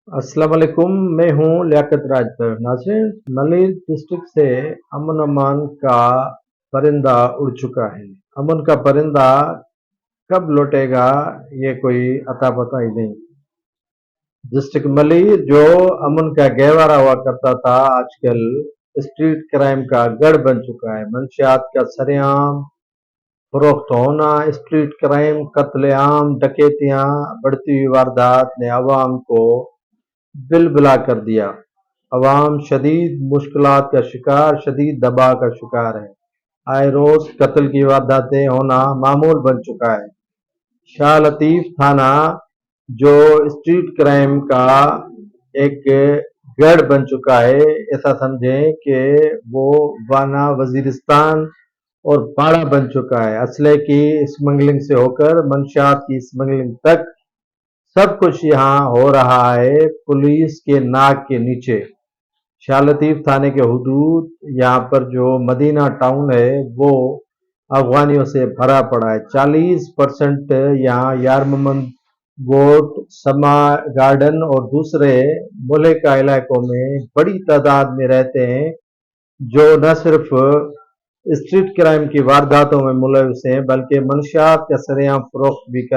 अस्सलाम वालेकुम। मैं हूँ लियाकत राजभर। नाज़रीन, मलिर डिस्ट्रिक्ट से अमन अमान का परिंदा उड़ चुका है। अमन का परिंदा कब लौटेगा, ये कोई अता पता ही नहीं। डिस्ट्रिक्ट मलिर जो अमन का गहवारा हुआ करता था, आजकल स्ट्रीट क्राइम का गढ़ बन चुका है। मंशियात का सरेआम फरोख्त होना, स्ट्रीट क्राइम, कत्लेआम, डकैतियाँ, बढ़ती हुई वारदात ने आवाम को बिलबिला कर दिया। अवाम शदीद मुश्किलात का शिकार, शदीद दबाव का शिकार है। आए रोज कत्ल की वारदातें होना मामूल बन चुका है। शाह लतीफ थाना जो स्ट्रीट क्राइम का एक गढ़ बन चुका है, ऐसा समझें कि वो वाना वजीरिस्तान और बाड़ा बन चुका है। असले की स्मगलिंग से होकर मंशियात की स्मगलिंग तक सब कुछ यहाँ हो रहा है पुलिस के नाक के नीचे। शाह लतीफ थाने के हुदूद, यहाँ पर जो मदीना टाउन है वो अफगानियों से भरा पड़ा है। 40% यहाँ यार मोहम्मद गोट, समा गार्डन और दूसरे मुल्का इलाकों में बड़ी तादाद में रहते हैं, जो न सिर्फ स्ट्रीट क्राइम की वारदातों में मुलविस हैं बल्कि मंशियात का सरेआम फरोख्त भी कर